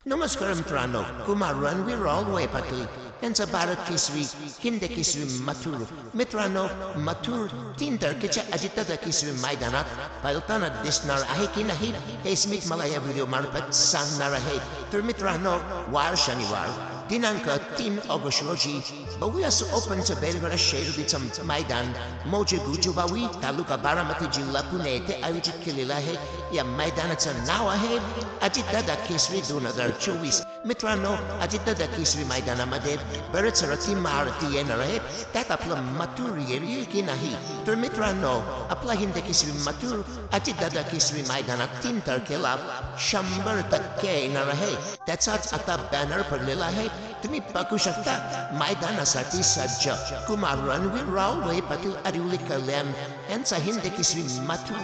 नमस्कार मित्रांनो, कुमार रणवीर ऑलवे पाटील यांचा भारत केसरी हिंद केसरी मथुर. मित्रांनो, मथुर 3 तारखेच्या अजितदादा केसरी मैदानात पळताना दिसणार आहे की नाही हेच मी मला या व्हिडिओ मार्फत सांगणार आहे. तर मित्रांनो, वार शनिवार दिनांक 3 ऑगस्ट रोजी बघूयास ओपनचं बेलगडा शर्यतीचं मैदान मौजे गुजबावी तालुका बारामती जिल्हा पुणे येथे आयोजित केलेलं आहे. या मैदानाचं नाव आहे अजितदादा केसरी 2024. मित्रांनो, अजितदादा केसरी मैदानामध्ये बरेच रथी महारथी येणार आहेत. त्यात आपलं मथुर येईल की नाही. तर मित्रांनो, आपला हिंद केसरी मथुर अजितदादा केसरी मैदानात 3 तारखेला 100% येणार आहे. त्याचाच आता बॅनर पडलेला आहे, तुम्ही बघू शकता. मैदानासाठी सज्ज कुमार रणवीर राव पाटील अरिवली कल्याण यांचा हिंद केसरी मथुर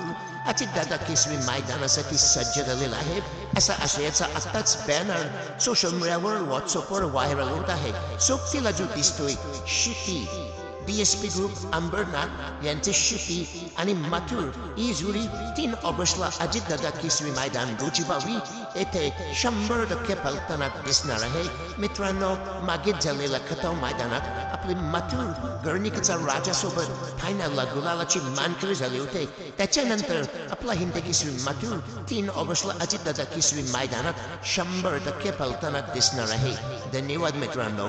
अजितदादा केसरी मैदानासाठी सज्ज झालेला आहे. असा आशयाचा आत्ताच बॅनर सोशल मीडियावर व्हॉट्सअपवर व्हायरल होत आहे. सोबतीला जो दिसतोय शिटी DSP ग्रुप अंबरनाथ यांचे शिटी आणि मथुर ही जोडी 3 ऑगस्टला अजितदादा केसरी मैदान गुजबावी येथे 100% पळताना दिसणार आहे. मित्रांनो, मागे झालेल्या खताव मैदानात आपले मथुर गर्णिकेचा राजासोबत फायनलला गुलालाची मानकरी झाले होते. त्याच्यानंतर आपला हिंद केसरी मथुर 3 ऑगस्टला अजितदादा केसरी मैदानात 100% पळताना दिसणार आहे. धन्यवाद मित्रांनो.